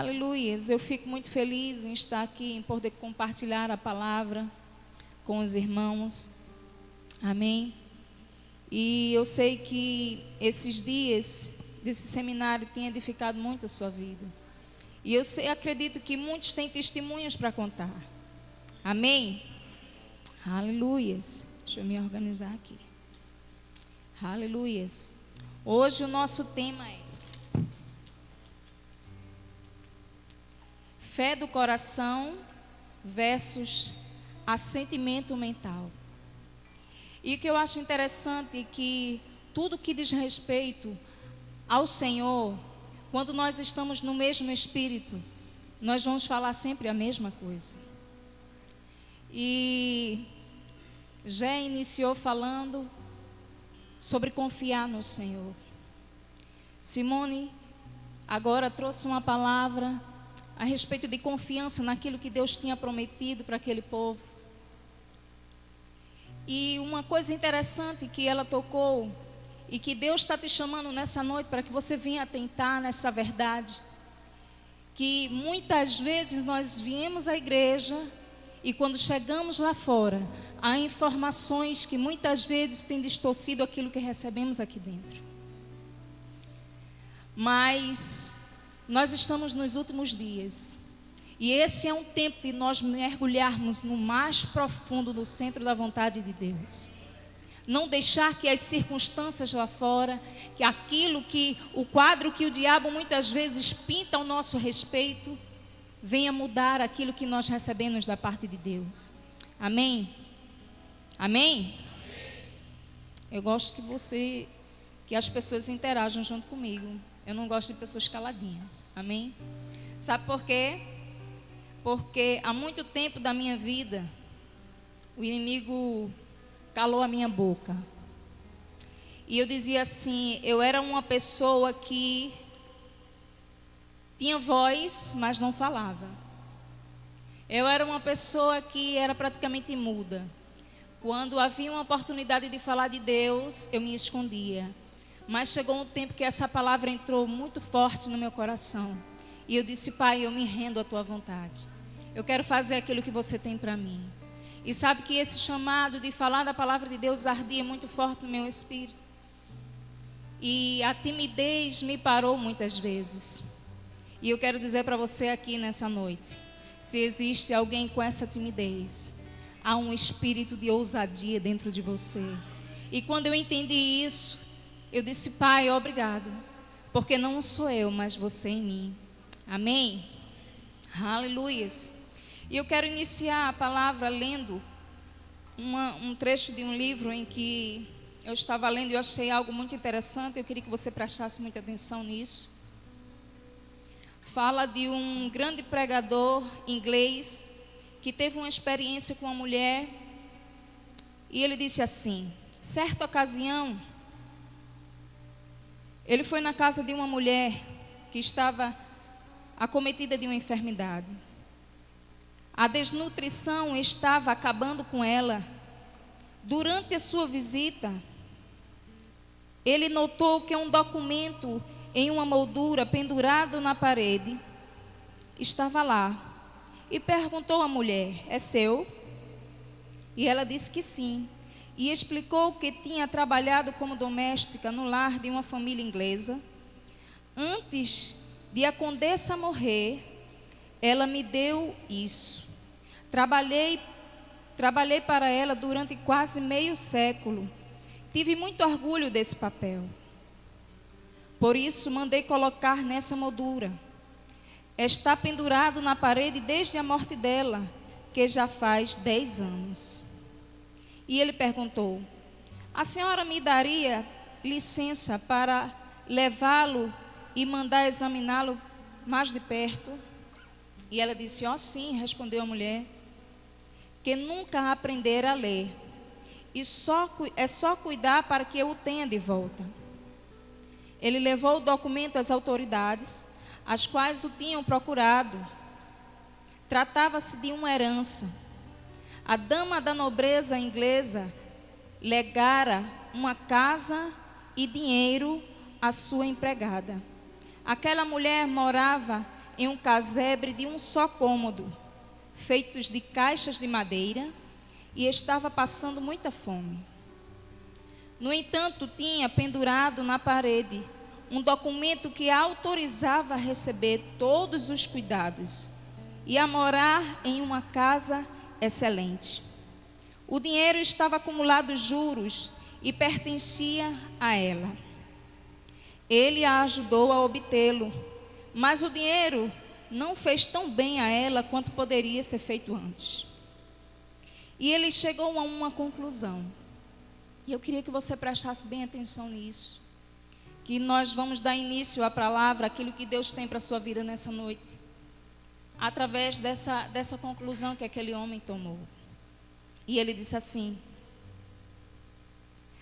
Aleluias, eu fico muito feliz em estar aqui, em poder compartilhar a palavra com os irmãos, amém? E eu sei que esses dias desse seminário têm edificado muito a sua vida. E eu acredito que muitos têm testemunhos para contar, amém? Aleluias, deixa eu me organizar aqui. Aleluias, hoje o nosso tema é fé do coração versus assentimento mental. E o que eu acho interessante é que tudo que diz respeito ao Senhor, quando nós estamos no mesmo espírito, nós vamos falar sempre a mesma coisa. E já iniciou falando sobre confiar no Senhor. Simone agora trouxe uma palavra a respeito de confiança naquilo que Deus tinha prometido para aquele povo. E uma coisa interessante que ela tocou, e que Deus está te chamando nessa noite para que você venha atentar nessa verdade, que muitas vezes nós viemos à igreja e quando chegamos lá fora, há informações que muitas vezes têm distorcido aquilo que recebemos aqui dentro. Mas nós estamos nos últimos dias, e esse é um tempo de nós mergulharmos no mais profundo, no centro da vontade de Deus. Não deixar que as circunstâncias lá fora, que aquilo que, o quadro que o diabo muitas vezes pinta ao nosso respeito, venha mudar aquilo que nós recebemos da parte de Deus. Amém? Amém? Eu gosto que as pessoas interajam junto comigo. Eu não gosto de pessoas caladinhas. Amém? Sabe por quê? Porque há muito tempo da minha vida, o inimigo calou a minha boca. E eu dizia assim, eu era uma pessoa que tinha voz, mas não falava. Eu era uma pessoa que era praticamente muda. Quando havia uma oportunidade de falar de Deus, eu me escondia. Mas chegou um tempo que essa palavra entrou muito forte no meu coração. E eu disse, Pai, eu me rendo à tua vontade. Eu quero fazer aquilo que você tem para mim. E sabe que esse chamado de falar da palavra de Deus ardia muito forte no meu espírito. E a timidez me parou muitas vezes. E eu quero dizer para você aqui nessa noite, se existe alguém com essa timidez, há um espírito de ousadia dentro de você. E quando eu entendi isso, eu disse, Pai, obrigado, porque não sou eu, mas você em mim. Amém? Aleluias. E eu quero iniciar a palavra lendo um trecho de um livro em que eu estava lendo e eu achei algo muito interessante. Eu queria que você prestasse muita atenção nisso. Fala de um grande pregador inglês que teve uma experiência com uma mulher. E ele disse assim, certa ocasião, ele foi na casa de uma mulher que estava acometida de uma enfermidade. A desnutrição estava acabando com ela. Durante a sua visita, ele notou que um documento em uma moldura pendurado na parede estava lá. E perguntou à mulher, é seu? E ela disse que sim. E explicou que tinha trabalhado como doméstica no lar de uma família inglesa. Antes de a condessa morrer, ela me deu isso. Trabalhei para ela durante quase meio século. Tive muito orgulho desse papel. Por isso, mandei colocar nessa moldura. Está pendurado na parede desde a morte dela, que já faz 10 anos. E ele perguntou, a senhora me daria licença para levá-lo e mandar examiná-lo mais de perto? E ela disse, sim, respondeu a mulher, que nunca aprendera a ler. E é só cuidar para que eu o tenha de volta. Ele levou o documento às autoridades, as quais o tinham procurado. Tratava-se de uma herança. A dama da nobreza inglesa legara uma casa e dinheiro à sua empregada. Aquela mulher morava em um casebre de um só cômodo, feitos de caixas de madeira, e estava passando muita fome. No entanto, tinha pendurado na parede um documento que a autorizava a receber todos os cuidados e a morar em uma casa excelente. O dinheiro estava acumulado juros e pertencia a ela. Ele a ajudou a obtê-lo, mas o dinheiro não fez tão bem a ela quanto poderia ser feito antes. E ele chegou a uma conclusão. E eu queria que você prestasse bem atenção nisso. Que nós vamos dar início à palavra, aquilo que Deus tem para a sua vida nessa noite. Através dessa conclusão que aquele homem tomou. E ele disse assim: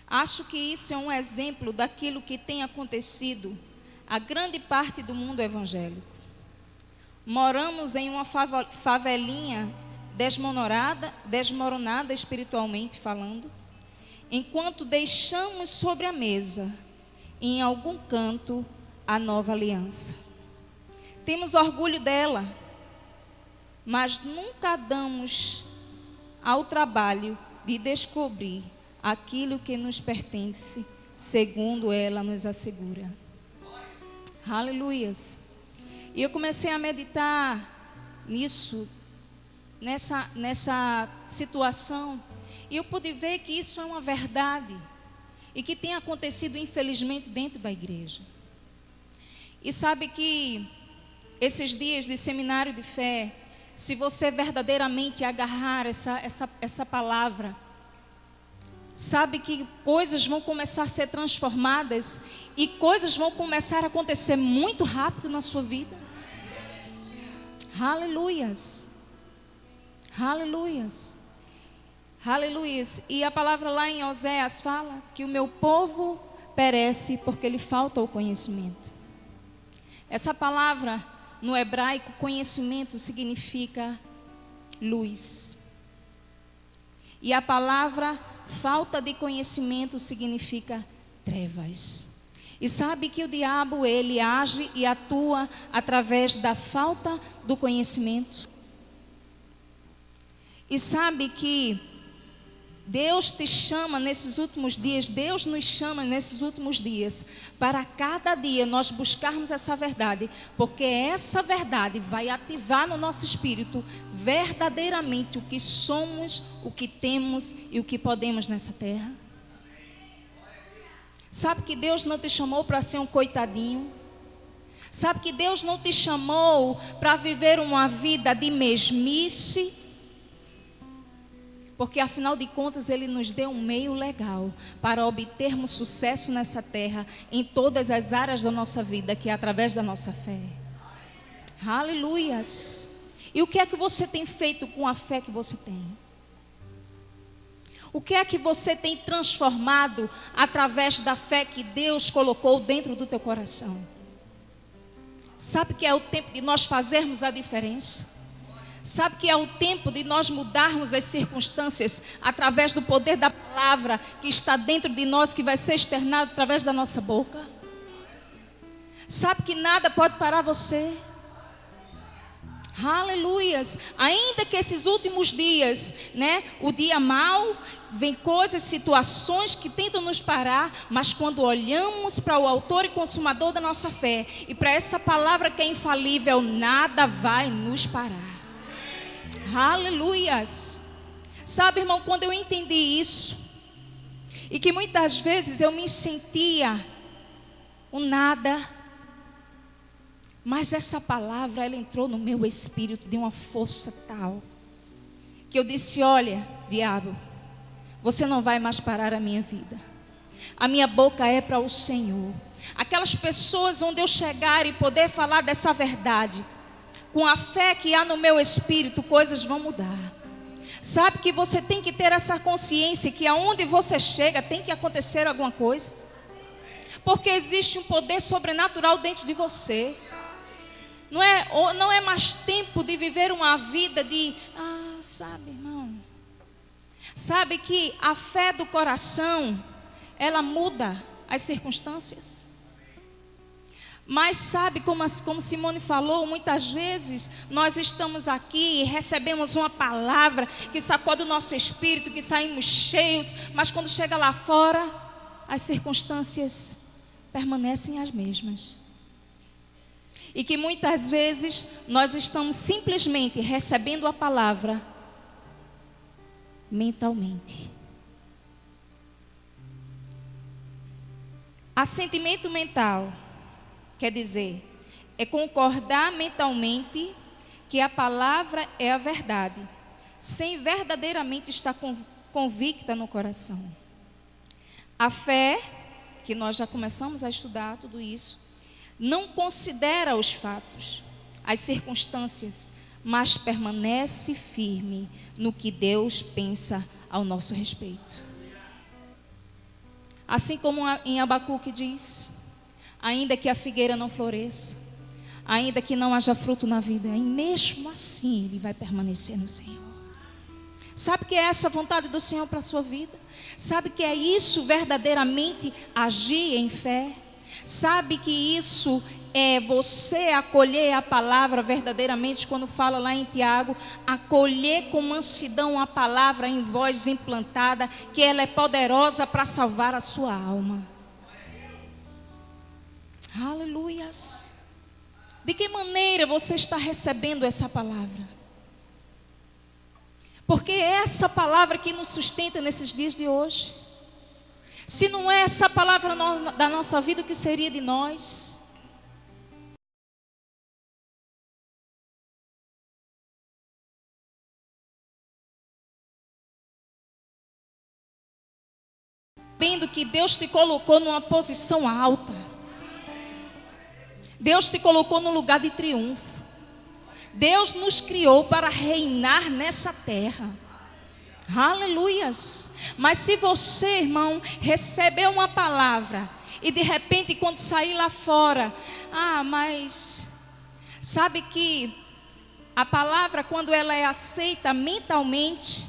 acho que isso é um exemplo daquilo que tem acontecido a grande parte do mundo evangélico. Moramos em uma favelinha desmoronada espiritualmente falando, enquanto deixamos sobre a mesa, em algum canto, a nova aliança. Temos orgulho dela, mas nunca damos ao trabalho de descobrir aquilo que nos pertence, segundo ela nos assegura. Aleluias. E eu comecei a meditar nisso, nessa situação, e eu pude ver que isso é uma verdade e que tem acontecido infelizmente dentro da igreja. E sabe que esses dias de seminário de fé, se você verdadeiramente agarrar essa palavra, sabe que coisas vão começar a ser transformadas e coisas vão começar a acontecer muito rápido na sua vida. Aleluias. Aleluias. Aleluias. E a palavra lá em Oséias fala que o meu povo perece porque lhe falta o conhecimento. Essa palavra no hebraico, conhecimento, significa luz. E a palavra falta de conhecimento significa trevas. E sabe que o diabo, ele age e atua através da falta do conhecimento. E sabe que Deus te chama nesses últimos dias, Deus nos chama nesses últimos dias, para cada dia nós buscarmos essa verdade, porque essa verdade vai ativar no nosso espírito verdadeiramente o que somos, o que temos e o que podemos nessa terra. Sabe que Deus não te chamou para ser um coitadinho? Sabe que Deus não te chamou para viver uma vida de mesmice? Porque afinal de contas Ele nos deu um meio legal para obtermos sucesso nessa terra, em todas as áreas da nossa vida, que é através da nossa fé. Aleluias. E o que é que você tem feito com a fé que você tem? O que é que você tem transformado através da fé que Deus colocou dentro do teu coração? Sabe que é o tempo de nós fazermos a diferença? Sabe que é o tempo de nós mudarmos as circunstâncias através do poder da palavra que está dentro de nós, que vai ser externado através da nossa boca? Sabe que nada pode parar você? Aleluias. Ainda que esses últimos dias, o dia mau, vem coisas, situações que tentam nos parar, mas quando olhamos para o autor e consumador da nossa fé e para essa palavra que é infalível, nada vai nos parar. Aleluias. Sabe, irmão, quando eu entendi isso, e que muitas vezes eu me sentia um nada, mas essa palavra, ela entrou no meu espírito de uma força tal, que eu disse: olha, diabo, você não vai mais parar a minha vida. A minha boca é para o Senhor. Aquelas pessoas onde eu chegar e poder falar dessa verdade, com a fé que há no meu espírito, coisas vão mudar. Sabe que você tem que ter essa consciência que aonde você chega tem que acontecer alguma coisa. Porque existe um poder sobrenatural dentro de você. Não é mais tempo de viver uma vida de... sabe, irmão. Sabe que a fé do coração, ela muda as circunstâncias. Mas sabe, como Simone falou, muitas vezes nós estamos aqui e recebemos uma palavra que sacode o nosso espírito, que saímos cheios, mas quando chega lá fora, as circunstâncias permanecem as mesmas. E que muitas vezes nós estamos simplesmente recebendo a palavra mentalmente. Assentimento mental quer dizer, é concordar mentalmente que a palavra é a verdade, sem verdadeiramente estar convicta no coração. A fé, que nós já começamos a estudar tudo isso, não considera os fatos, as circunstâncias, mas permanece firme no que Deus pensa ao nosso respeito. Assim como em Abacuque diz, ainda que a figueira não floresça, ainda que não haja fruto na vida, e mesmo assim ele vai permanecer no Senhor. Sabe que é essa a vontade do Senhor para a sua vida? Sabe que é isso verdadeiramente agir em fé? Sabe que isso é você acolher a palavra verdadeiramente, quando fala lá em Tiago, acolher com mansidão a palavra em vós implantada, que ela é poderosa para salvar a sua alma. Aleluias. De que maneira você está recebendo essa palavra? Porque é essa palavra que nos sustenta nesses dias de hoje. Se não é essa palavra da nossa vida, o que seria de nós? Sabendo que Deus te colocou numa posição alta. Deus te colocou num lugar de triunfo. Deus nos criou para reinar nessa terra. Aleluias. Mas se você, irmão, recebeu uma palavra e de repente quando sair lá fora, mas sabe que a palavra, quando ela é aceita mentalmente,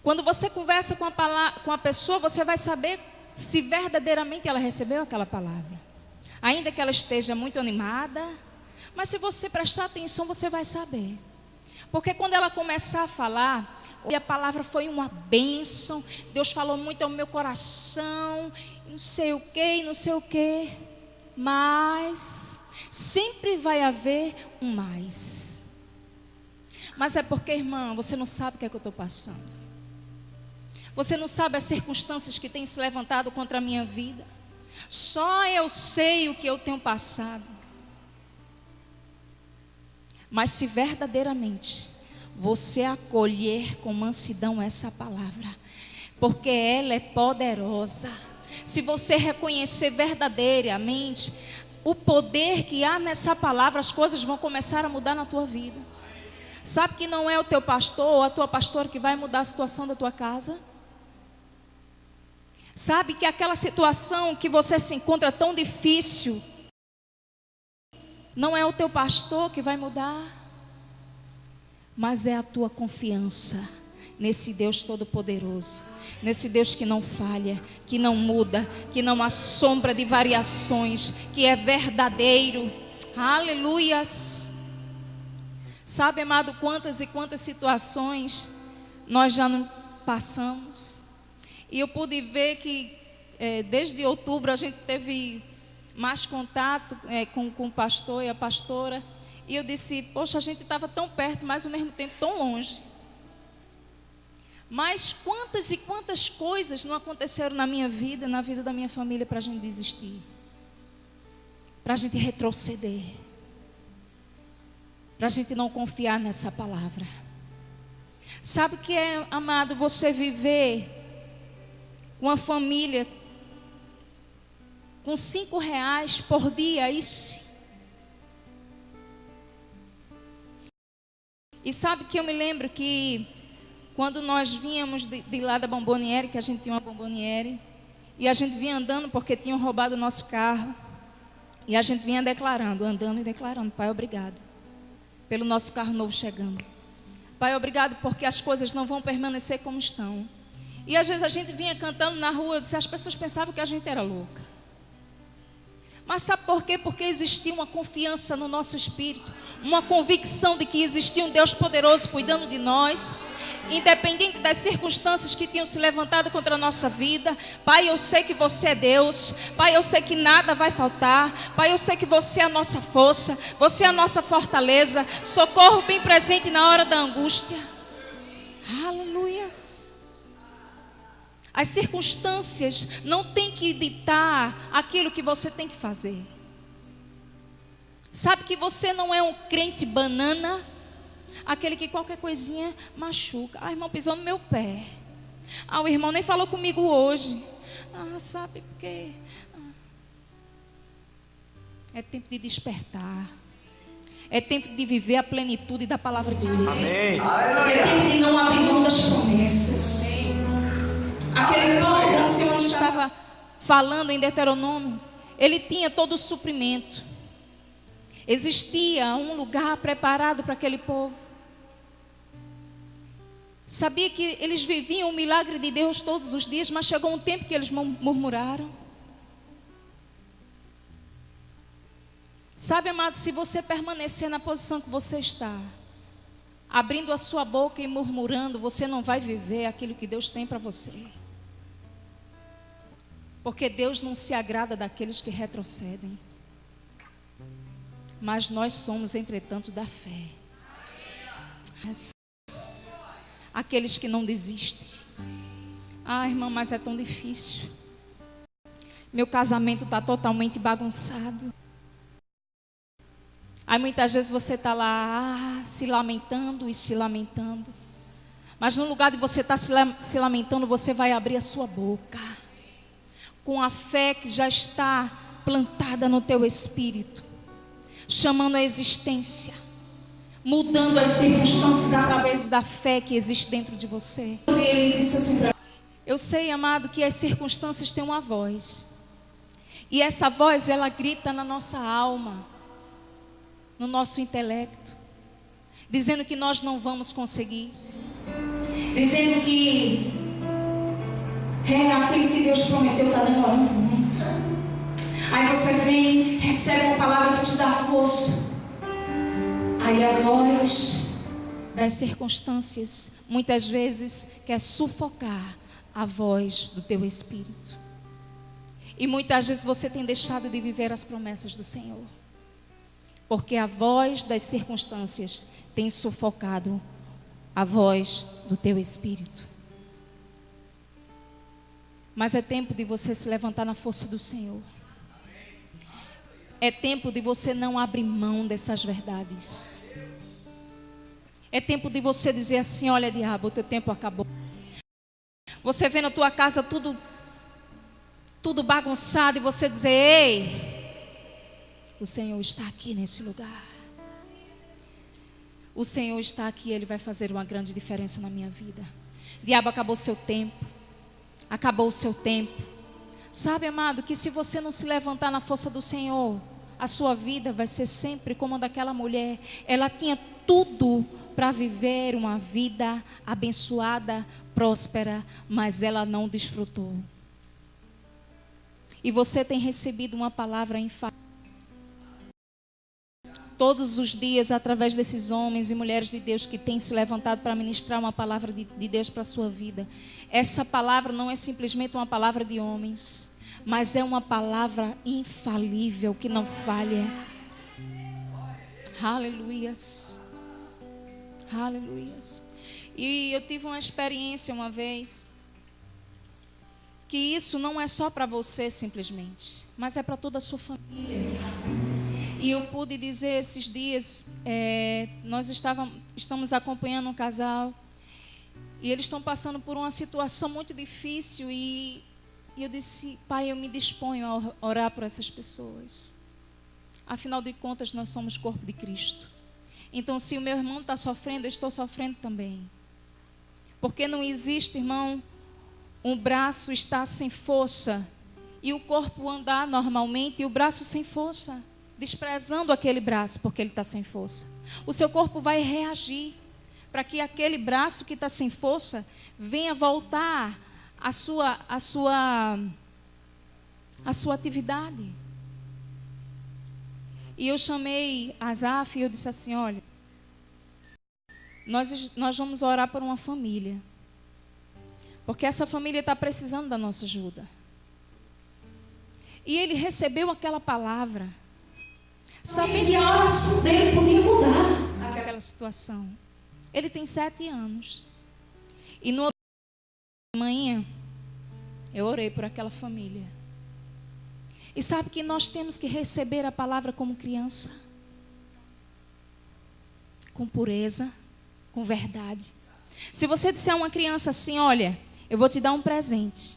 quando você conversa com a pessoa, você vai saber se verdadeiramente ela recebeu aquela palavra. Ainda que ela esteja muito animada, mas se você prestar atenção, você vai saber. Porque quando ela começar a falar, a palavra foi uma bênção, Deus falou muito ao meu coração, não sei o que, não sei o que, mas sempre vai haver um mais. Mas é porque, irmã, você não sabe o que é que eu estou passando. Você não sabe as circunstâncias que têm se levantado contra a minha vida. Só eu sei o que eu tenho passado. Mas se verdadeiramente você acolher com mansidão essa palavra, porque ela é poderosa. Se você reconhecer verdadeiramente o poder que há nessa palavra, as coisas vão começar a mudar na tua vida. Sabe que não é o teu pastor ou a tua pastora que vai mudar a situação da tua casa? Sabe que aquela situação que você se encontra tão difícil, não é o teu pastor que vai mudar, mas é a tua confiança nesse Deus Todo-Poderoso, nesse Deus que não falha, que não muda, que não há sombra de variações, que é verdadeiro. Aleluias. Sabe, amado, quantas e quantas situações nós já não passamos. E eu pude ver que desde outubro a gente teve mais contato com o pastor e a pastora. E eu disse, poxa, a gente estava tão perto, mas ao mesmo tempo tão longe. Mas quantas e quantas coisas não aconteceram na minha vida, na vida da minha família, para a gente desistir, para a gente retroceder, para a gente não confiar nessa palavra. Sabe o que é, amado, você viver uma família com R$5 por dia? Isso. E sabe que eu me lembro que quando nós vínhamos de lá da Bomboniere, que a gente tinha uma Bomboniere, e a gente vinha andando porque tinham roubado o nosso carro, e a gente vinha declarando, andando e declarando, Pai, obrigado pelo nosso carro novo chegando. Pai, obrigado porque as coisas não vão permanecer como estão. E às vezes a gente vinha cantando na rua, as pessoas pensavam que a gente era louca. Mas sabe por quê? Porque existia uma confiança no nosso espírito, uma convicção de que existia um Deus poderoso cuidando de nós, independente das circunstâncias que tinham se levantado contra a nossa vida. Pai, eu sei que você é Deus. Pai, eu sei que nada vai faltar. Pai, eu sei que você é a nossa força, você é a nossa fortaleza, socorro bem presente na hora da angústia. Aleluias. As circunstâncias não têm que ditar aquilo que você tem que fazer. Sabe que você não é um crente banana, aquele que qualquer coisinha machuca. Ah, irmão, pisou no meu pé. Ah, o irmão nem falou comigo hoje. Ah, sabe porque é tempo de despertar. É tempo de viver a plenitude da palavra de Deus. Amém. É tempo de não abrir mão das promessas. Aquele povo, como o Senhor estava falando em Deuteronômio, ele tinha todo o suprimento. Existia um lugar preparado para aquele povo. Sabia que eles viviam o milagre de Deus todos os dias, mas chegou um tempo que eles murmuraram. Sabe, amado, se você permanecer na posição que você está, abrindo a sua boca e murmurando, você não vai viver aquilo que Deus tem para você. Porque Deus não se agrada daqueles que retrocedem. Mas nós somos, entretanto, da fé. Aqueles que não desistem. Ah, irmã, mas é tão difícil. Meu casamento está totalmente bagunçado. Aí muitas vezes você está lá se lamentando e se lamentando. Mas no lugar de você estar se lamentando, você vai abrir a sua boca. Com a fé que já está plantada no teu espírito. Chamando a existência. Mudando as circunstâncias através da fé que existe dentro de você. Ele disse assim: eu sei, amado, que as circunstâncias têm uma voz. E essa voz, ela grita na nossa alma, no nosso intelecto, dizendo que nós não vamos conseguir, dizendo que aquilo que Deus prometeu está demorando muito. Aí você vem, recebe uma palavra que te dá força. Aí a voz das circunstâncias muitas vezes quer sufocar a voz do teu espírito. E muitas vezes você tem deixado de viver as promessas do Senhor. Porque a voz das circunstâncias tem sufocado a voz do teu espírito. Mas é tempo de você se levantar na força do Senhor. É tempo de você não abrir mão dessas verdades. É tempo de você dizer assim: olha, diabo, o teu tempo acabou. Você vê na tua casa tudo bagunçado e você dizer: ei, o Senhor está aqui nesse lugar. O Senhor está aqui, Ele vai fazer uma grande diferença na minha vida. Diabo, acabou o seu tempo. Acabou o seu tempo. Sabe, amado, que se você não se levantar na força do Senhor, a sua vida vai ser sempre como a daquela mulher. Ela tinha tudo para viver uma vida abençoada, próspera, mas ela não desfrutou. E você tem recebido uma palavra enfática todos os dias através desses homens e mulheres de Deus que têm se levantado para ministrar uma palavra de Deus para a sua vida. Essa palavra não é simplesmente uma palavra de homens, mas é uma palavra infalível que não falha. Aleluias. Aleluias. E eu tive uma experiência uma vez que isso não é só para você simplesmente, mas é para toda a sua família. E eu pude dizer esses dias, nós estamos acompanhando um casal e eles estão passando por uma situação muito difícil e eu disse: Pai, eu me disponho a orar por essas pessoas. Afinal de contas, nós somos corpo de Cristo. Então, se o meu irmão está sofrendo, eu estou sofrendo também. Porque não existe, irmão, um braço estar sem força e o corpo andar normalmente e o braço sem força, desprezando aquele braço porque ele está sem força. O seu corpo vai reagir para que aquele braço que está sem força venha voltar à sua atividade. E eu chamei Asaf e eu disse assim, olha, nós vamos orar por uma família. Porque essa família está precisando da nossa ajuda. E ele recebeu aquela palavra, sabendo que a oração dele podia mudar aquela situação. Ele tem 7 anos. E no outro dia de manhã, eu orei por aquela família. E sabe que nós temos que receber a palavra como criança. Com pureza, com verdade. Se você disser a uma criança assim, olha, eu vou te dar um presente.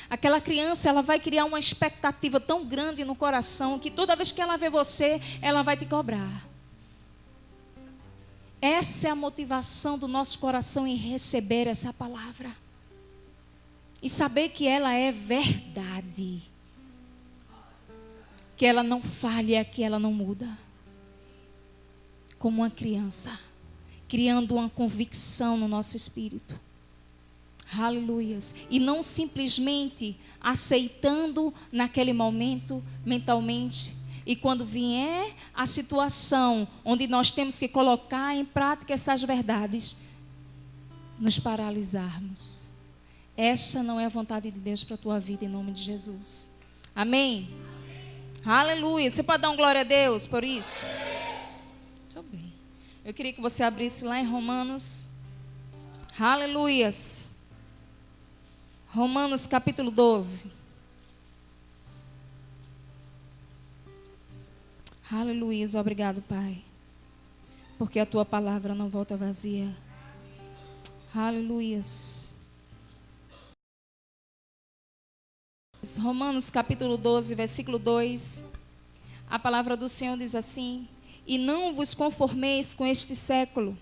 Aquela criança, ela vai criar uma expectativa tão grande no coração que toda vez que ela vê você, ela vai te cobrar. Essa é a motivação do nosso coração em receber essa palavra. E saber que ela é verdade. Que ela não falha, que ela não muda. Como uma criança, criando uma convicção no nosso espírito. Aleluias. E não simplesmente aceitando naquele momento, mentalmente. E quando vier a situação onde nós temos que colocar em prática essas verdades, nos paralisarmos. Essa não é a vontade de Deus para a tua vida, em nome de Jesus. Amém? Aleluia. Você pode dar um glória a Deus por isso? Muito bem. Eu queria que você abrisse lá em Romanos. Aleluias. Romanos capítulo 12. Aleluia, obrigado, Pai. Porque a tua palavra não volta vazia. Aleluia. Romanos capítulo 12, versículo 2. A palavra do Senhor diz assim: e não vos conformeis com este século,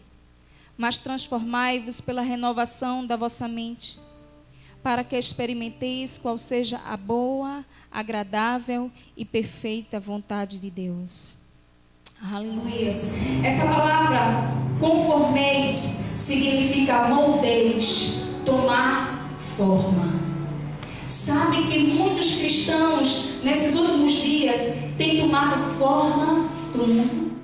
mas transformai-vos pela renovação da vossa mente, para que experimenteis qual seja a boa, agradável e perfeita vontade de Deus. Aleluia. Essa palavra, conformeis, significa moldeis, tomar forma. Sabe que muitos cristãos, nesses últimos dias, têm tomado forma do mundo?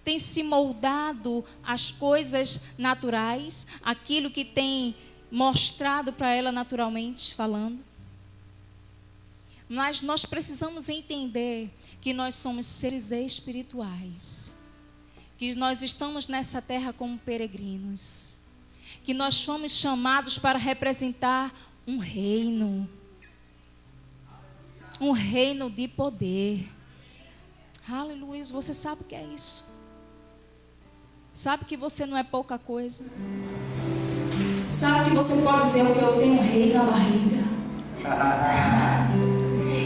Têm se moldado às coisas naturais, aquilo que tem mostrado para ela naturalmente falando. Mas nós precisamos entender que nós somos seres espirituais, que nós estamos nessa terra como peregrinos, que nós fomos chamados para representar um reino de poder. Aleluia. Você sabe o que é isso? Sabe que você não é pouca coisa? Sabe que você pode dizer o que eu tenho um rei na barriga?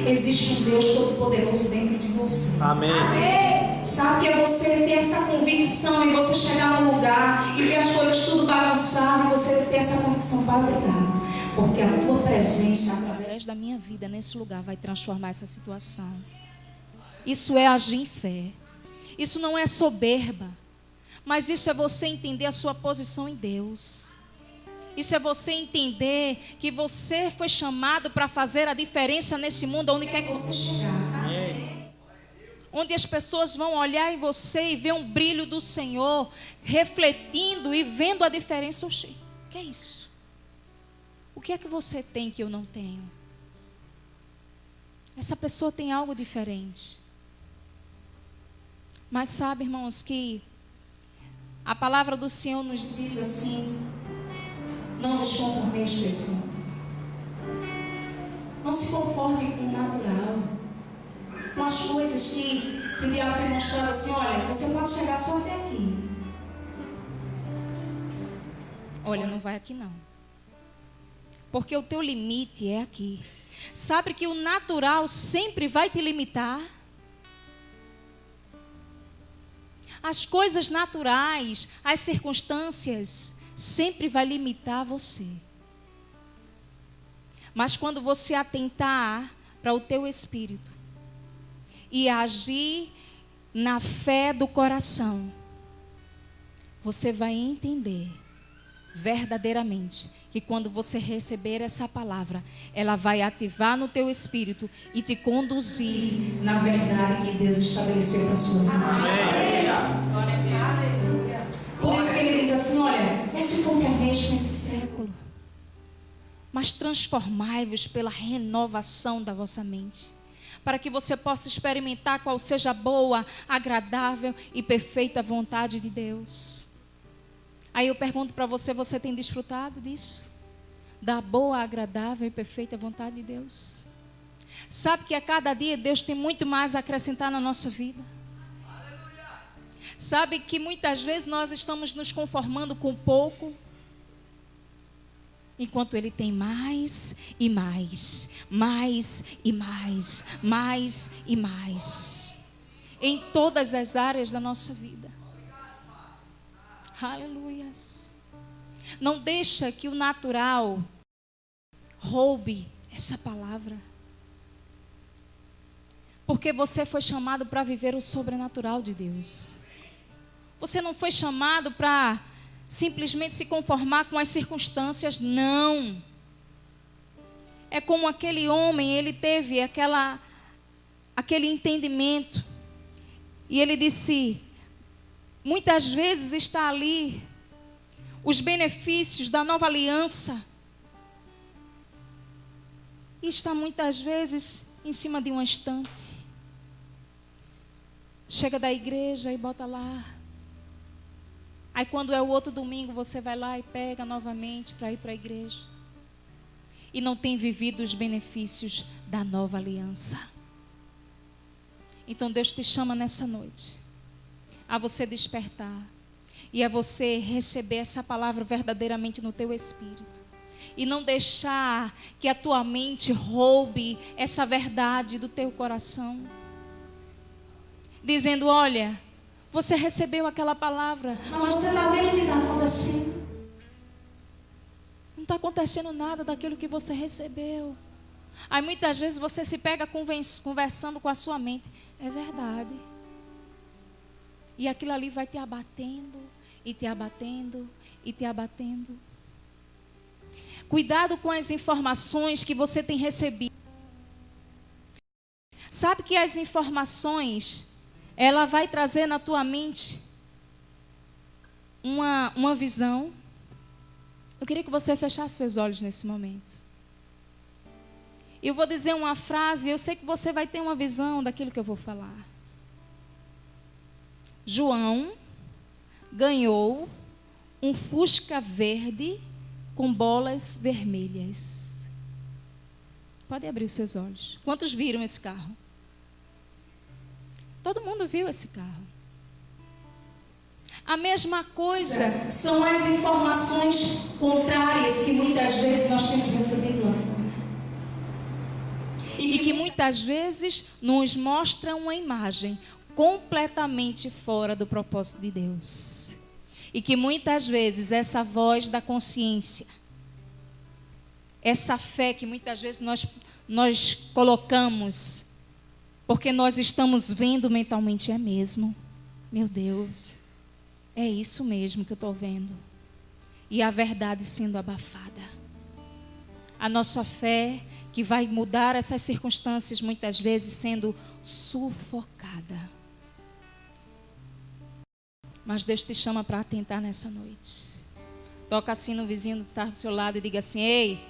Existe um Deus todo-poderoso dentro de você. Amém. Amém. Sabe que é você ter essa convicção e você chegar no lugar e ver as coisas tudo bagunçado e você ter essa convicção. Pai, obrigado. Porque a tua presença, através da minha vida nesse lugar, vai transformar essa situação. Isso é agir em fé. Isso não é soberba. Mas isso é você entender a sua posição em Deus. Isso é você entender que você foi chamado para fazer a diferença nesse mundo, onde quer que você chegar. Onde as pessoas vão olhar em você e ver um brilho do Senhor, refletindo e vendo a diferença. Oxê, o que é isso? O que é que você tem que eu não tenho? Essa pessoa tem algo diferente. Mas sabe, irmãos, que a palavra do Senhor nos diz assim: não vos conformeis com esse mundo. Não se conforme com o natural, com as coisas que o diabo tem mostrado assim: olha, você pode chegar só até aqui. Olha, não vai aqui não. Porque o teu limite é aqui. Sabe que o natural sempre vai te limitar? As coisas naturais, as circunstâncias, sempre vai limitar você. Mas quando você atentar para o teu espírito e agir na fé do coração, você vai entender verdadeiramente que quando você receber essa palavra, ela vai ativar no teu espírito e te conduzir na verdade que Deus estabeleceu para a sua vida. Por isso que ele diz assim, olha, não se conformeis com esse século, mas transformai-vos pela renovação da vossa mente, para que você possa experimentar qual seja a boa, agradável e perfeita vontade de Deus. Aí eu pergunto para você, você tem desfrutado disso? Da boa, agradável e perfeita vontade de Deus? Sabe que a cada dia Deus tem muito mais a acrescentar na nossa vida? Sabe que muitas vezes nós estamos nos conformando com pouco, enquanto Ele tem mais e mais, mais e mais, mais e mais, em todas as áreas da nossa vida. Aleluias. Não deixa que o natural roube essa palavra. Porque você foi chamado para viver o sobrenatural de Deus. Você não foi chamado para simplesmente se conformar com as circunstâncias, não. É como aquele homem, ele teve aquele entendimento. E ele disse, muitas vezes está ali os benefícios da nova aliança. E está muitas vezes em cima de uma estante. Chega da igreja e bota lá. Aí quando é o outro domingo, você vai lá e pega novamente para ir para a igreja. E não tem vivido os benefícios da nova aliança. Então Deus te chama nessa noite a você despertar e a você receber essa palavra verdadeiramente no teu espírito. E não deixar que a tua mente roube essa verdade do teu coração. Dizendo, olha, você recebeu aquela palavra, mas você está vendo o que está acontecendo. Não está acontecendo nada daquilo que você recebeu. Aí muitas vezes você se pega conversando com a sua mente. É verdade. E aquilo ali vai te abatendo, e te abatendo, e te abatendo. Cuidado com as informações que você tem recebido. Sabe que as informações, ela vai trazer na tua mente uma visão. Eu queria que você fechasse seus olhos nesse momento. Eu vou dizer uma frase, eu sei que você vai ter uma visão daquilo que eu vou falar. João ganhou um Fusca verde com bolas vermelhas. Pode abrir os seus olhos. Quantos viram esse carro? Todo mundo viu esse carro. A mesma coisa são as informações contrárias que muitas vezes nós temos recebido lá fora. E que muitas vezes nos mostram uma imagem completamente fora do propósito de Deus. E que muitas vezes essa voz da consciência, essa fé que muitas vezes nós colocamos, porque nós estamos vendo mentalmente, é mesmo, meu Deus, é isso mesmo que eu estou vendo. E a verdade sendo abafada. A nossa fé que vai mudar essas circunstâncias muitas vezes sendo sufocada. Mas Deus te chama para atentar nessa noite. Toca assim no vizinho que está do seu lado e diga assim, ei,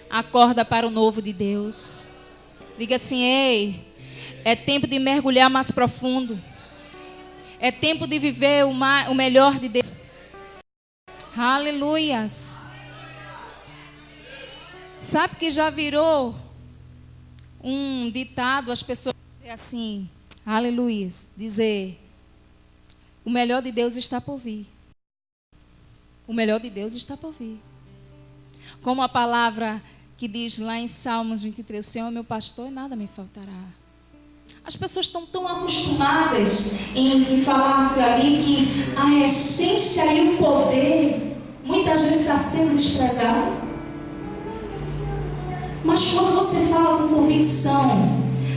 acorda para o novo de Deus. Diga assim, ei, é tempo de mergulhar mais profundo. É tempo de viver o melhor de Deus. Aleluias. Sabe que já virou um ditado, as pessoas dizem assim, aleluias, dizer, o melhor de Deus está por vir. O melhor de Deus está por vir. Como a palavra que diz lá em Salmos 23, o Senhor é meu pastor e nada me faltará. As pessoas estão tão acostumadas em falar por ali que a essência e o poder muitas vezes está sendo desprezado. Mas quando você fala com convicção,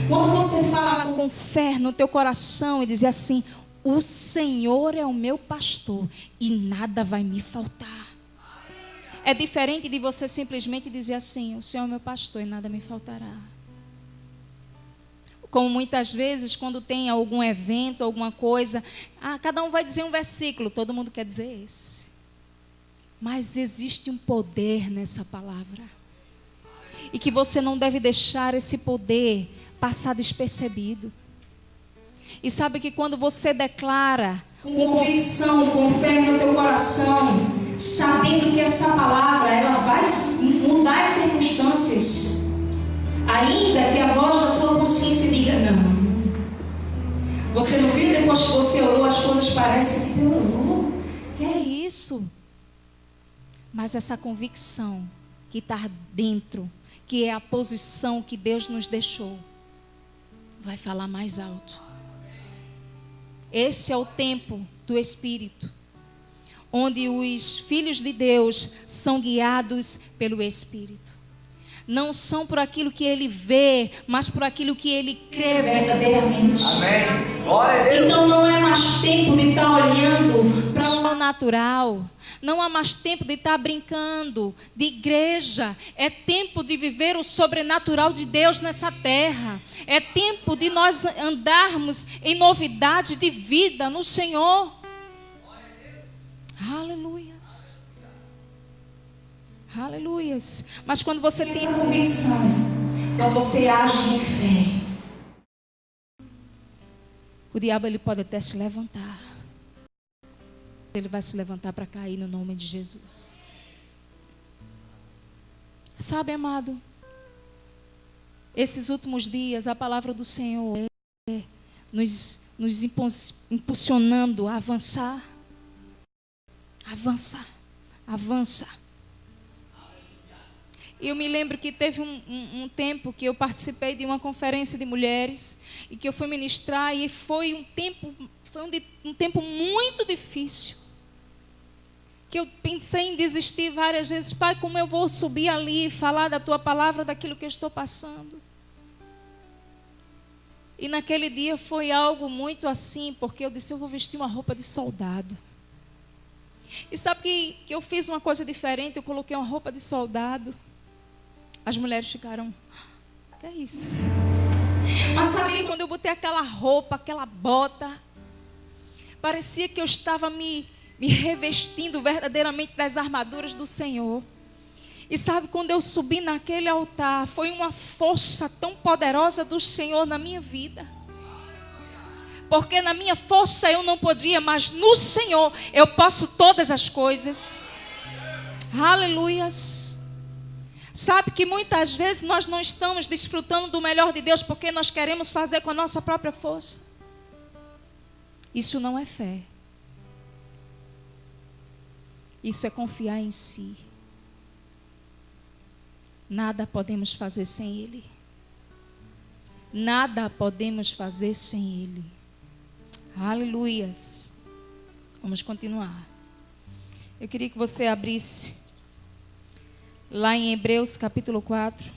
quando você fala com fé no teu coração e dizer assim, o Senhor é o meu pastor e nada vai me faltar. É diferente de você simplesmente dizer assim: o Senhor é meu pastor e nada me faltará. Como muitas vezes, quando tem algum evento, alguma coisa, cada um vai dizer um versículo, todo mundo quer dizer esse. Mas existe um poder nessa palavra. E que você não deve deixar esse poder passar despercebido. E sabe que quando você declara com convicção, com fé no teu coração, sabendo que essa palavra ela vai mudar as circunstâncias, ainda que a voz da tua consciência diga não. Você não viu depois que você orou, as coisas parecem que piorou. Que é isso? Mas essa convicção que está dentro, que é a posição que Deus nos deixou, vai falar mais alto. Esse é o tempo do Espírito, onde os filhos de Deus são guiados pelo Espírito. Não são por aquilo que ele vê, mas por aquilo que ele crê verdadeiramente. Amém. Glória a Deus. Então não é mais tempo de estar olhando para o natural. Não há mais tempo de estar brincando de igreja. É tempo de viver o sobrenatural de Deus nessa terra. É tempo de nós andarmos em novidade de vida no Senhor. Aleluias. Aleluias. Mas quando você tem a convicção, quando você age em fé, o diabo ele pode até se levantar. Ele vai se levantar para cair no nome de Jesus. Sabe, amado, esses últimos dias a palavra do Senhor é nos impulsionando a avançar. Avança. E eu me lembro que teve um tempo que eu participei de uma conferência de mulheres e que eu fui ministrar, e foi um tempo muito difícil, que eu pensei em desistir várias vezes. Pai, como eu vou subir ali e falar da tua palavra, daquilo que eu estou passando? E naquele dia foi algo muito assim, porque eu disse: eu vou vestir uma roupa de soldado. E sabe que eu fiz uma coisa diferente? Eu coloquei uma roupa de soldado. As mulheres ficaram: que é isso? Mas sabe que quando eu botei aquela roupa, aquela bota, parecia que eu estava me revestindo verdadeiramente das armaduras do Senhor. E sabe, quando eu subi naquele altar, foi uma força tão poderosa do Senhor na minha vida. Porque na minha força eu não podia, mas no Senhor eu posso todas as coisas. Aleluias. Sabe que muitas vezes nós não estamos desfrutando do melhor de Deus porque nós queremos fazer com a nossa própria força. Isso não é fé. Isso é confiar em si. Nada podemos fazer sem Ele. Nada podemos fazer sem Ele. Aleluias. Vamos continuar. Eu queria que você abrisse lá em Hebreus capítulo 4.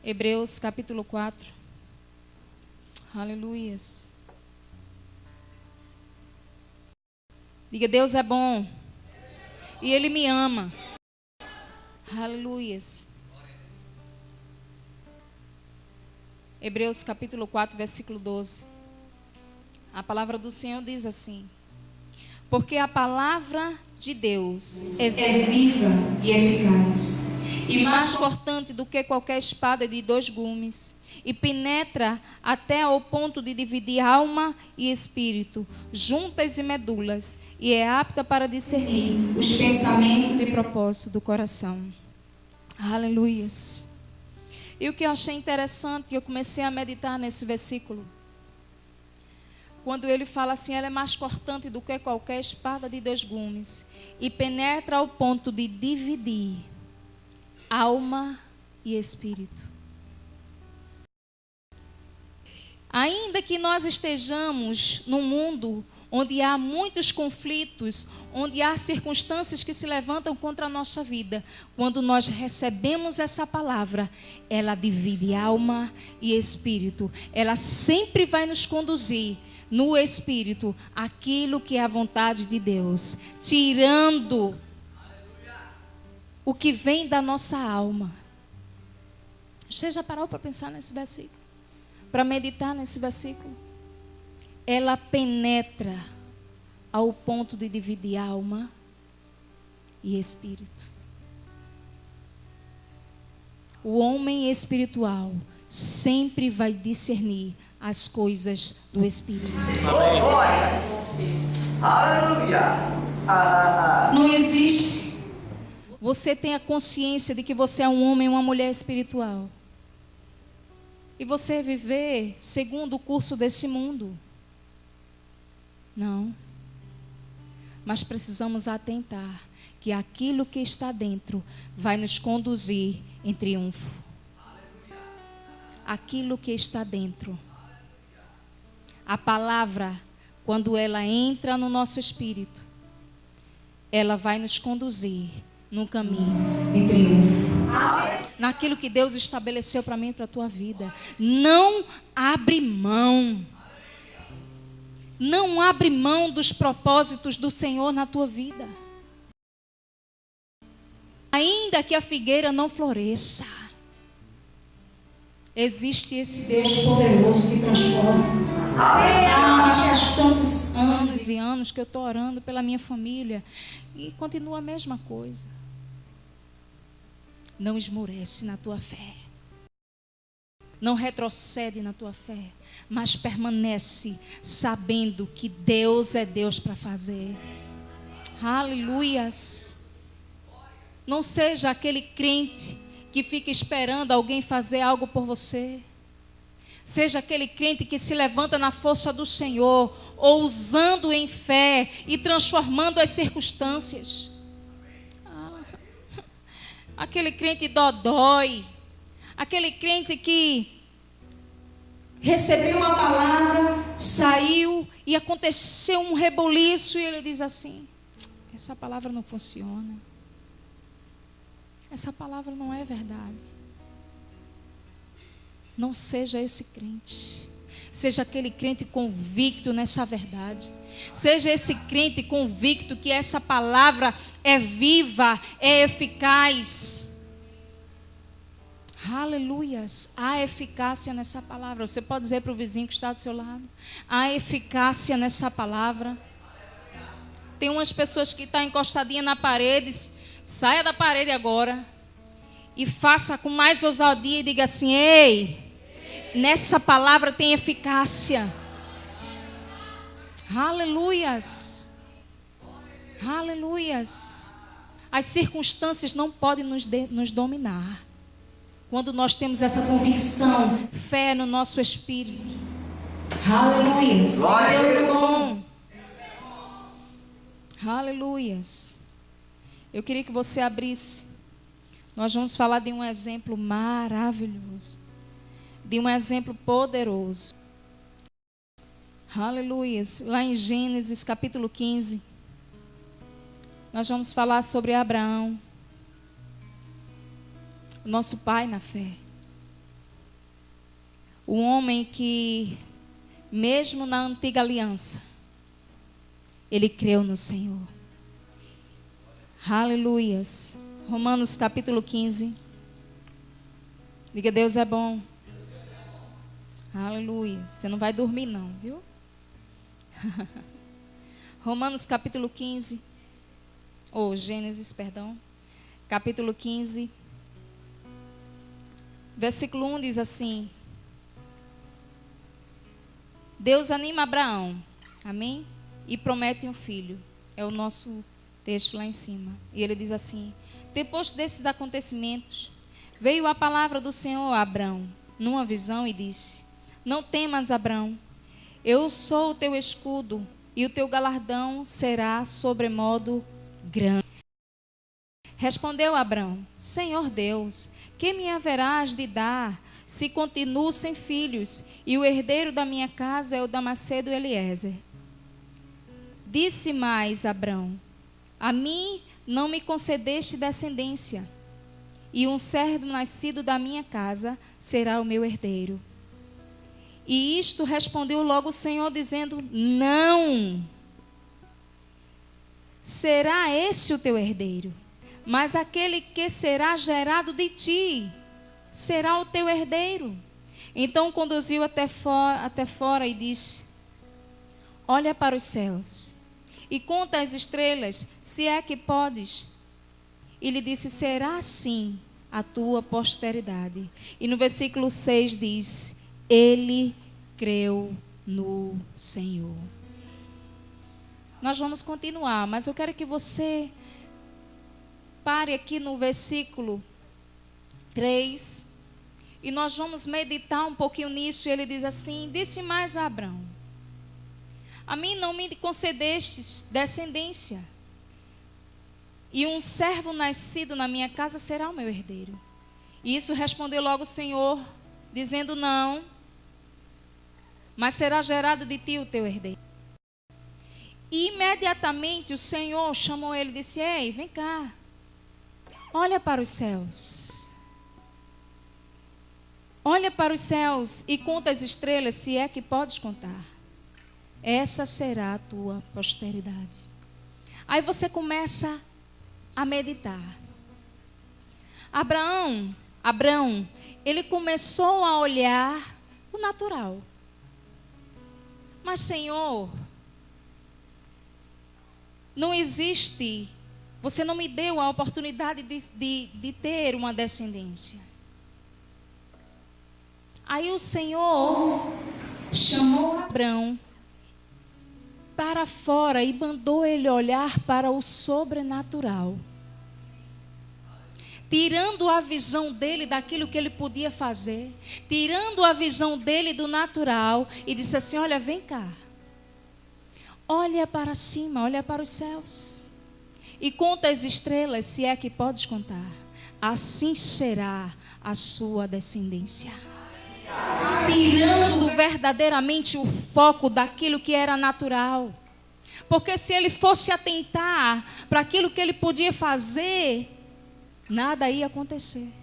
Hebreus capítulo 4. Aleluias. Diga: Deus é bom e Ele me ama. Aleluias. Hebreus capítulo 4, versículo 12. A palavra do Senhor diz assim: porque a palavra de Deus é viva e eficaz, e mais cortante do que qualquer espada de 2 gumes, e penetra até ao ponto de dividir alma e espírito, juntas e medulas, e é apta para discernir os pensamentos e propósitos do coração. Aleluias. E o que eu achei interessante, eu comecei a meditar nesse versículo, quando ele fala assim: ela é mais cortante do que qualquer espada de 2 gumes, e penetra ao ponto de dividir alma e espírito. Ainda que nós estejamos num mundo onde há muitos conflitos, onde há circunstâncias que se levantam contra a nossa vida, quando nós recebemos essa palavra, ela divide alma e espírito. Ela sempre vai nos conduzir no espírito aquilo que é a vontade de Deus, tirando o que vem da nossa alma. Você já parou para pensar nesse versículo? Para meditar nesse versículo? Ela penetra ao ponto de dividir alma e espírito. O homem espiritual sempre vai discernir as coisas do espírito. Aleluia! Não existe. Você tem a consciência de que você é um homem e uma mulher espiritual. E você viver segundo o curso desse mundo. Não. Mas precisamos atentar que aquilo que está dentro vai nos conduzir em triunfo. Aquilo que está dentro. A palavra, quando ela entra no nosso espírito, ela vai nos conduzir num caminho de triunfo. Naquilo que Deus estabeleceu para mim e para a tua vida. Não abre mão. Não abre mão dos propósitos do Senhor na tua vida. Ainda que a figueira não floresça, existe esse Deus poderoso que transforma. Mas faz tantos anos e anos que eu estou orando pela minha família e continua a mesma coisa. Não esmorece na tua fé. Não retrocede na tua fé, mas permanece sabendo que Deus é Deus para fazer. Aleluias. Não seja aquele crente que fica esperando alguém fazer algo por você. Seja aquele crente que se levanta na força do Senhor, ousando em fé e transformando as circunstâncias. Aquele crente dodói. Aquele crente que recebeu uma palavra, saiu e aconteceu um reboliço e ele diz assim: essa palavra não funciona. Essa palavra não é verdade. Não seja esse crente. Seja aquele crente convicto nessa verdade. Seja esse crente convicto que essa palavra é viva, é eficaz. Aleluias. Há eficácia nessa palavra. Você pode dizer para o vizinho que está do seu lado: há eficácia nessa palavra. Tem umas pessoas que estão encostadinhas na parede. Saia da parede agora e faça com mais ousadia e diga assim: ei, nessa palavra tem eficácia. Aleluias. Aleluias. As circunstâncias não podem nos dominar. Quando nós temos essa convicção, fé no nosso espírito. Aleluias. Deus é bom. Aleluias. Eu queria que você abrisse. Nós vamos falar de um exemplo maravilhoso. De um exemplo poderoso. Aleluias. Lá em Gênesis capítulo 15. Nós vamos falar sobre Abraão. O nosso pai na fé. O homem que, mesmo na antiga aliança, ele creu no Senhor. Aleluias. Romanos capítulo 15. Diga: Deus é bom. Aleluia. Você não vai dormir não, viu? Romanos capítulo 15. Ou Gênesis, perdão. Capítulo 15. Versículo 1 diz assim: Deus anima Abraão. Amém? E promete um filho. É o nosso texto lá em cima. E ele diz assim: depois desses acontecimentos, veio a palavra do Senhor a Abraão, numa visão, e disse: não temas, Abraão, eu sou o teu escudo, e o teu galardão será sobremodo grande. Respondeu Abraão: Senhor Deus, que me haverás de dar, se continuo sem filhos, e o herdeiro da minha casa é o Damasceno Eliezer? Disse mais Abraão: a mim não me concedeste descendência, e um servo nascido da minha casa será o meu herdeiro. E isto respondeu logo o Senhor, dizendo: não será esse o teu herdeiro, mas aquele que será gerado de ti será o teu herdeiro. Então conduziu até fora e disse: olha para os céus e conta as estrelas, se é que podes. E lhe disse: será assim a tua posteridade. E no versículo 6 diz: ele creu no Senhor. Nós vamos continuar, mas eu quero que você pare aqui no versículo 3 e nós vamos meditar um pouquinho nisso. E ele diz assim: disse mais a Abrão: a mim não me concedestes descendência, e um servo nascido na minha casa será o meu herdeiro. E isso respondeu logo o Senhor, dizendo: não, mas será gerado de ti o teu herdeiro. E imediatamente o Senhor chamou ele e disse: ei, vem cá, olha para os céus. Olha para os céus e conta as estrelas, se é que podes contar. Essa será a tua posteridade. Aí você começa a meditar. Abrão, ele começou a olhar o natural. Mas, Senhor, não existe, você não me deu a oportunidade de ter uma descendência. Aí o Senhor chamou Abrão para fora e mandou ele olhar para o sobrenatural, tirando a visão dele daquilo que ele podia fazer, tirando a visão dele do natural, e disse assim: olha, vem cá, olha para cima, olha para os céus e conta as estrelas, se é que podes contar. Assim será a sua descendência. Tirando verdadeiramente o foco daquilo que era natural. Porque se ele fosse atentar para aquilo que ele podia fazer, nada ia acontecer.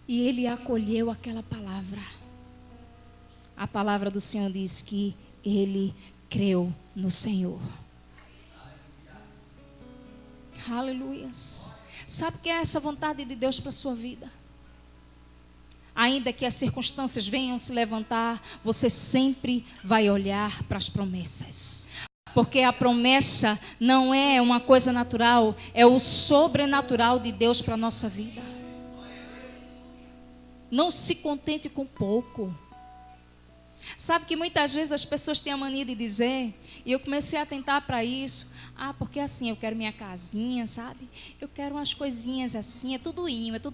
E ele acolheu aquela palavra. A palavra do Senhor diz que ele creu no Senhor. Aleluias. Sabe o que é essa vontade de Deus para a sua vida? Ainda que as circunstâncias venham se levantar, você sempre vai olhar para as promessas. Porque a promessa não é uma coisa natural, é o sobrenatural de Deus para a nossa vida. Não se contente com pouco. Sabe que muitas vezes as pessoas têm a mania de dizer, e eu comecei a atentar para isso: porque assim, eu quero minha casinha, sabe? Eu quero umas coisinhas assim, é tudo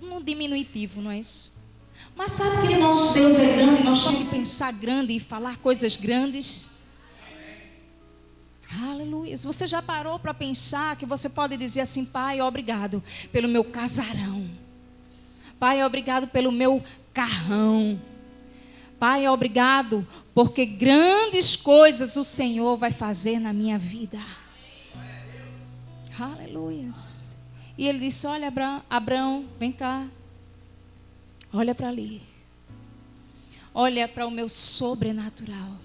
no diminutivo, não é isso? Mas sabe que o nosso Deus é grande, nós temos que pensar grande e falar coisas grandes. Aleluia. Você já parou para pensar que você pode dizer assim: Pai, obrigado pelo meu casarão. Pai, obrigado pelo meu carrão. Pai, obrigado porque grandes coisas o Senhor vai fazer na minha vida. Aleluia. E ele disse: olha, Abrão, vem cá. Olha para ali. Olha para o meu sobrenatural.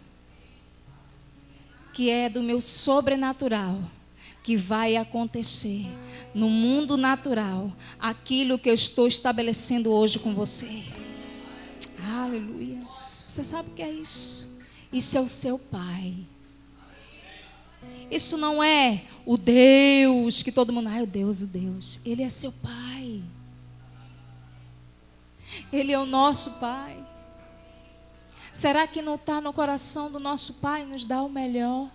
Que é do meu sobrenatural que vai acontecer no mundo natural aquilo que eu estou estabelecendo hoje com você. Aleluia. Você sabe o que é isso? Isso é o seu Pai. Isso não é o Deus que todo mundo... o Deus. Ele é seu Pai. Ele é o nosso Pai. Será que não está no coração do nosso Pai nos dar o melhor?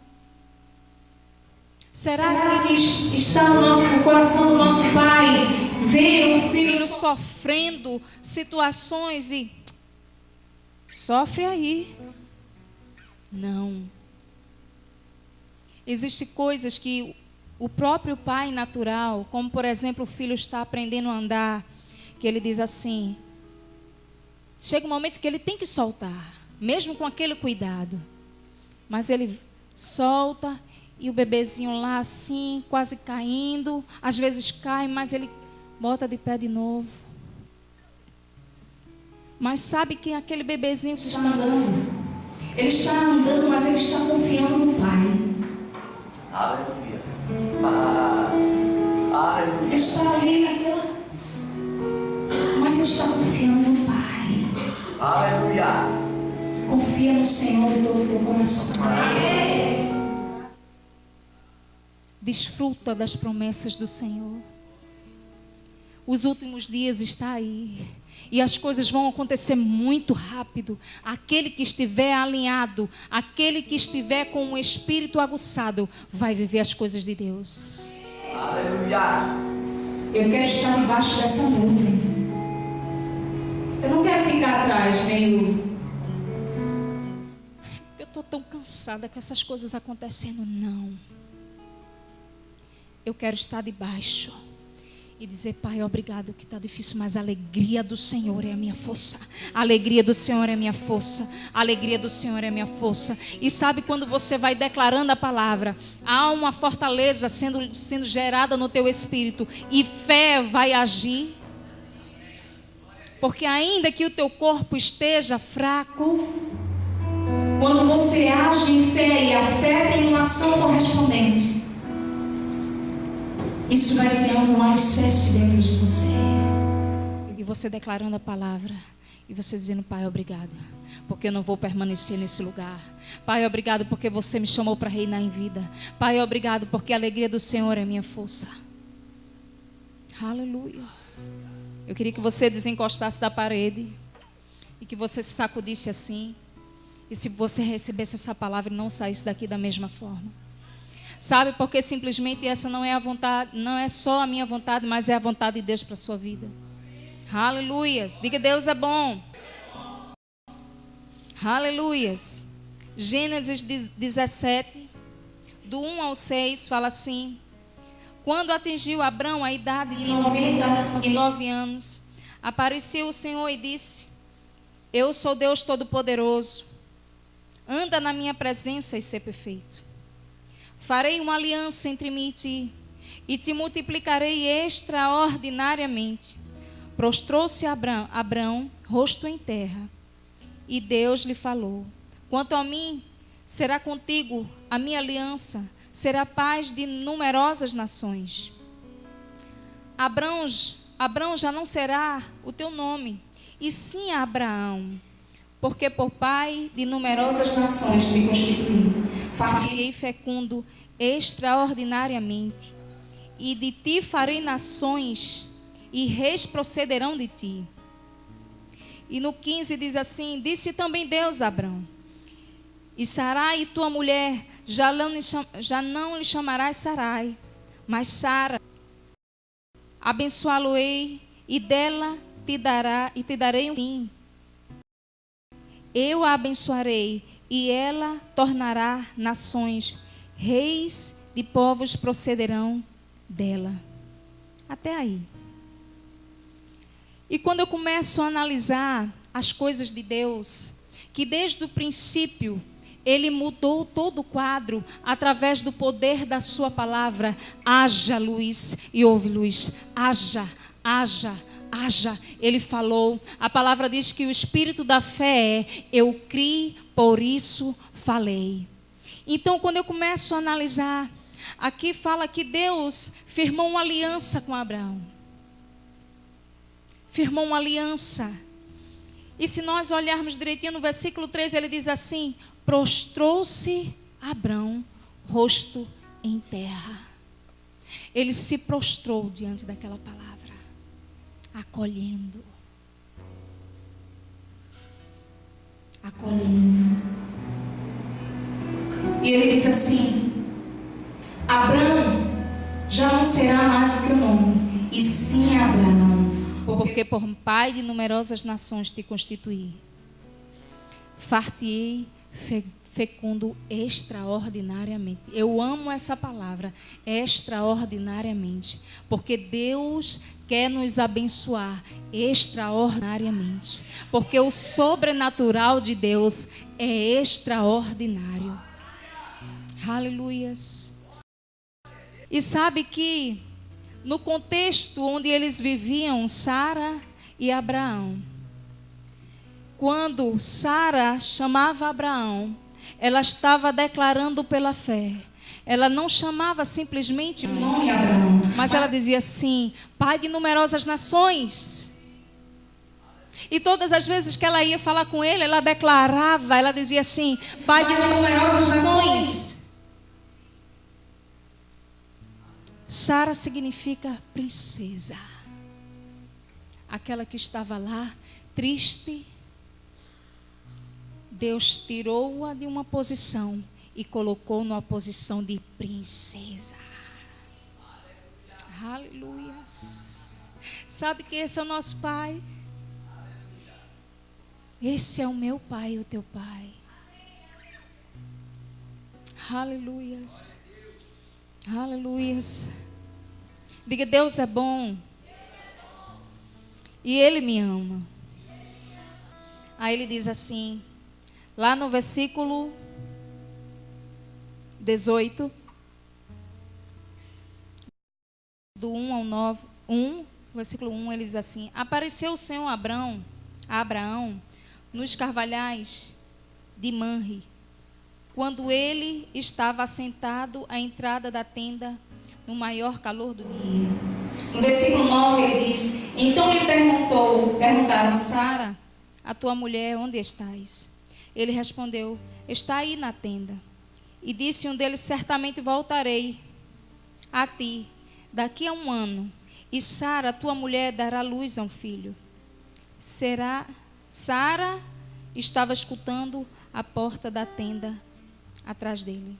Será que está no coração do nosso Pai ver um filho sofrendo situações e sofre aí? Não. Existem coisas que o próprio pai natural, como por exemplo o filho está aprendendo a andar, que ele diz assim, chega um momento que ele tem que soltar, mesmo com aquele cuidado, mas ele solta e o bebezinho lá assim, quase caindo, às vezes cai, mas ele bota de pé de novo. Mas sabe que aquele bebezinho que está andando, ele está andando, mas ele está confiando no Pai. Aleluia. Paz. está ali naquela... Mas está confiando no Pai. Aleluia. Confia no Senhor de todo o teu coração. Desfruta das promessas do Senhor. Os últimos dias estão aí. E as coisas vão acontecer muito rápido. Aquele que estiver alinhado, aquele que estiver com o espírito aguçado, vai viver as coisas de Deus. Aleluia. Eu quero estar debaixo dessa nuvem. Eu não quero ficar atrás, meio... Eu estou tão cansada com essas coisas acontecendo. Não. Eu quero estar debaixo e dizer: Pai, obrigado que está difícil, mas a alegria do Senhor é a minha força. A alegria do Senhor é a minha força. A alegria do Senhor é a minha força. E sabe, quando você vai declarando a palavra, há uma fortaleza sendo gerada no teu espírito, e fé vai agir. Porque ainda que o teu corpo esteja fraco, quando você age em fé e a fé tem uma ação correspondente, isso vai criando um alicerce dentro de você. E você declarando a palavra, e você dizendo: Pai, obrigado, porque eu não vou permanecer nesse lugar. Pai, obrigado porque você me chamou para reinar em vida. Pai, obrigado porque a alegria do Senhor é minha força. Aleluias. Eu queria que você desencostasse da parede e que você se sacudisse assim. E se você recebesse essa palavra e não saísse daqui da mesma forma. Sabe, porque simplesmente essa não é a vontade, não é só a minha vontade, mas é a vontade de Deus para a sua vida. Aleluias. Diga: Deus é bom. Aleluias. Gênesis 17, do 1 ao 6, fala assim: quando atingiu Abrão a idade de 99 anos, apareceu o Senhor e disse: eu sou Deus Todo-Poderoso. Anda na minha presença e ser perfeito. Farei uma aliança entre mim e te multiplicarei extraordinariamente. Prostrou-se Abrão, rosto em terra, e Deus lhe falou: quanto a mim, será contigo a minha aliança, será paz de numerosas nações. Abrão já não será o teu nome, e sim Abraão, porque por pai de numerosas nações te constituí. Farei fecundo extraordinariamente, e de ti farei nações, e reis procederão de ti. E no 15 diz assim: disse também Deus a Abrão: e Sarai, tua mulher, já não lhe chamarás Sarai, mas Sara. Abençoá-lo-ei, e dela te darei um fim. Eu a abençoarei, e ela tornará nações, reis de povos procederão dela. Até aí. E quando eu começo a analisar as coisas de Deus, que desde o princípio Ele mudou todo o quadro através do poder da sua palavra: haja luz, e houve luz. Haja, haja, haja. Ele falou. A palavra diz que o espírito da fé é: eu criei, por isso falei. Então, quando eu começo a analisar, aqui fala que Deus firmou uma aliança com Abraão. Firmou uma aliança. E se nós olharmos direitinho no versículo 13, ele diz assim: prostrou-se Abrão, rosto em terra. Ele se prostrou diante daquela palavra, acolhendo. E ele diz assim: Abrão já não será mais o teu nome, e sim Abraão, porque por pai de numerosas nações te constituí. Far-te-ei fecundo extraordinariamente. Eu amo essa palavra, extraordinariamente, porque Deus quer nos abençoar extraordinariamente, porque o sobrenatural de Deus é extraordinário. Aleluias. E sabe que no contexto onde eles viviam, Sara e Abraão, quando Sara chamava Abraão, ela estava declarando pela fé, ela não chamava simplesmente o nome Abraão, mas ela dizia assim: pai de numerosas nações. E todas as vezes que ela ia falar com ele, ela declarava, ela dizia assim: pai de numerosas nações. Sara significa princesa. Aquela que estava lá, triste. Deus tirou-a de uma posição e colocou numa posição de princesa. Aleluia. Sabe que esse é o nosso Pai? Esse é o meu Pai e o teu Pai. Aleluias. Aleluias. Diga: Deus é bom. E Ele me ama. Aí ele diz assim, lá no versículo 18, do 1 ao 9, versículo 1, ele diz assim: apareceu o Senhor a Abraão nos carvalhais de Manre, quando ele estava assentado à entrada da tenda, no maior calor do dia. No versículo 9 ele diz: então lhe perguntaram: Sara, a tua mulher, onde estás? Ele respondeu: está aí na tenda. E disse um deles: certamente voltarei a ti daqui a 1 ano, e Sara, tua mulher, dará luz a um filho. Sara estava escutando a porta da tenda atrás dele.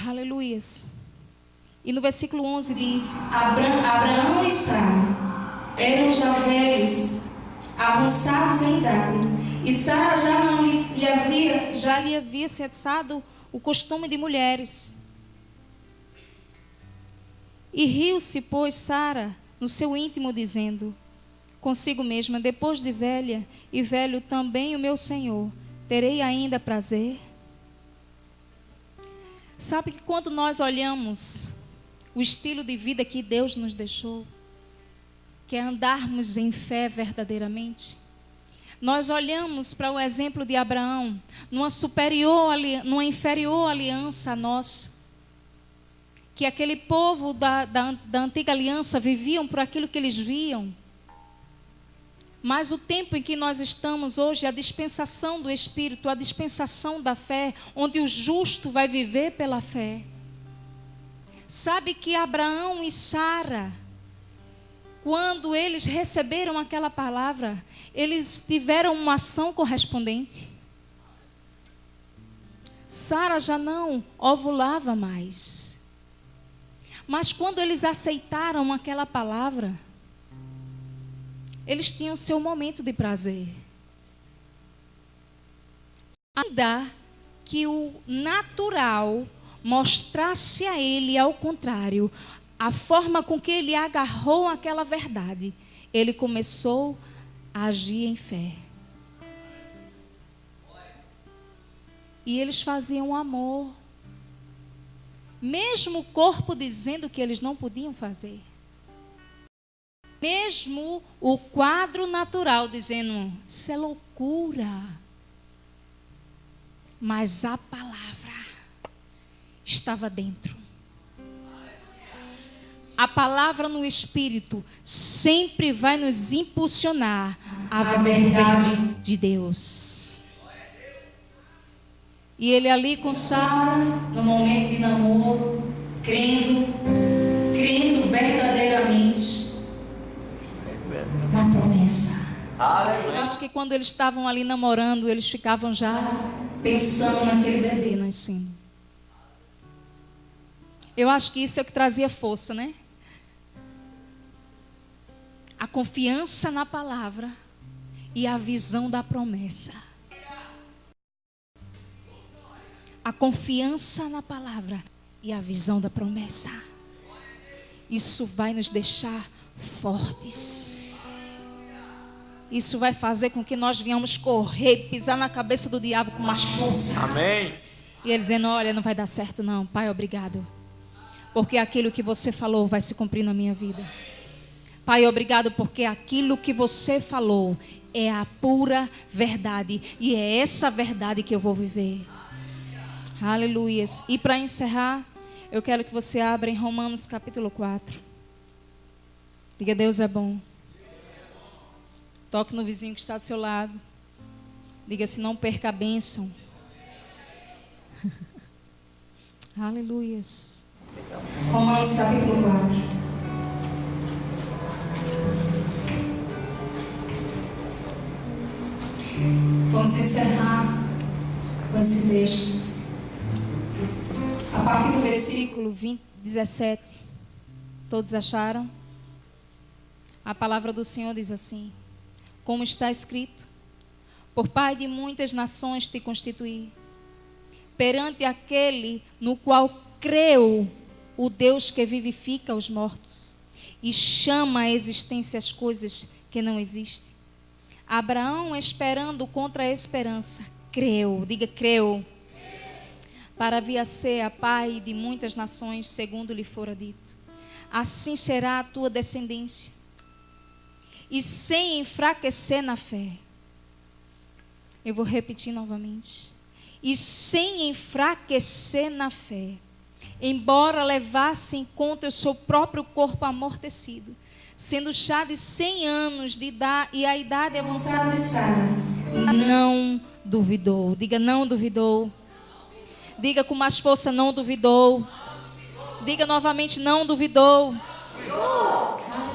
Aleluias. E no versículo 11 diz: Abraão e Sara eram já velhos, avançados em idade, e Sara já lhe havia cessado o costume de mulheres. E riu-se, pois, Sara no seu íntimo, dizendo consigo mesma: depois de velha e velho também o meu Senhor, terei ainda prazer? Sabe que quando nós olhamos o estilo de vida que Deus nos deixou, que é andarmos em fé verdadeiramente, nós olhamos para o exemplo de Abraão, numa inferior aliança a nós, que aquele povo da antiga aliança viviam por aquilo que eles viam. Mas o tempo em que nós estamos hoje, a dispensação do Espírito, a dispensação da fé, onde o justo vai viver pela fé. Sabe que Abraão e Sara, quando eles receberam aquela palavra, eles tiveram uma ação correspondente. Sara já não ovulava mais. Mas quando eles aceitaram aquela palavra, eles tinham seu momento de prazer. Ainda que o natural mostrasse a ele, ao contrário, a forma com que ele agarrou aquela verdade, ele começou a agir em fé. E eles faziam amor, mesmo o corpo dizendo que eles não podiam fazer. Mesmo o quadro natural dizendo: isso é loucura. Mas a palavra estava dentro. A palavra no Espírito sempre vai nos impulsionar à verdade de Deus. E ele ali com Sara, no momento de namoro, crendo verdadeiramente na promessa. Eu acho que quando eles estavam ali namorando, eles ficavam já pensando naquele bebê nascendo. Eu acho que isso é o que trazia força, né? A confiança na palavra e a visão da promessa. A confiança na palavra e a visão da promessa. Isso vai nos deixar fortes. Isso vai fazer com que nós venhamos correr, pisar na cabeça do diabo com mais força. Amém. E ele dizendo: olha, não vai dar certo não, Pai, obrigado. Porque aquilo que você falou vai se cumprir na minha vida. Pai, obrigado, porque aquilo que você falou é a pura verdade. E é essa verdade que eu vou viver. Aleluias. E para encerrar, eu quero que você abra em Romanos capítulo 4. Diga: Deus é bom. Toque no vizinho que está do seu lado. Diga: se não perca a bênção. Aleluias. Romanos capítulo 4. Vamos encerrar com esse texto. A partir do versículo 17. Todos acharam? A palavra do Senhor diz assim: como está escrito: por pai de muitas nações te constituí, perante aquele no qual creu o Deus que vivifica os mortos e chama à existência as coisas que não existem. Abraão, esperando contra a esperança, creu, diga creu, para vir a ser a pai de muitas nações, segundo lhe fora dito. Assim será a tua descendência. E sem enfraquecer na fé. Eu vou repetir novamente. E sem enfraquecer na fé, embora levasse em conta o seu próprio corpo amortecido, sendo já de 100 anos de idade e a idade avançada de Sara, não duvidou. Diga: não duvidou. Diga com mais força: não duvidou. Diga novamente: não duvidou.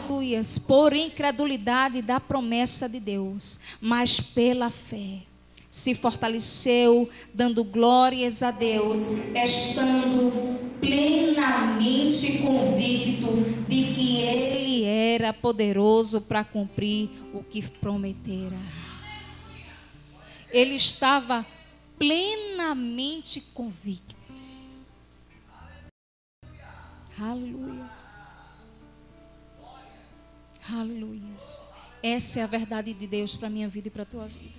Aleluias. Por incredulidade da promessa de Deus, mas pela fé se fortaleceu, dando glórias a Deus, estando plenamente convicto de que Ele era poderoso para cumprir o que prometera. Ele estava plenamente convicto. Aleluias. Aleluias. Essa é a verdade de Deus para a minha vida e para a tua vida.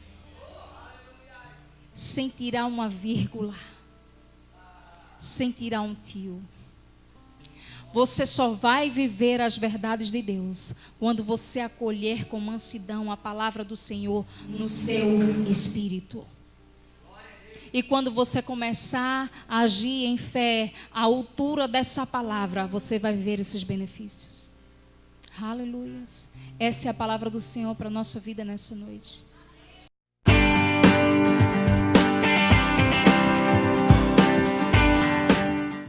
Sem tirar uma vírgula, sem tirar um tio. Você só vai viver as verdades de Deus quando você acolher com mansidão a palavra do Senhor no seu espírito. E quando você começar a agir em fé, à altura dessa palavra, você vai viver esses benefícios. Aleluias. Essa é a palavra do Senhor para a nossa vida nessa noite.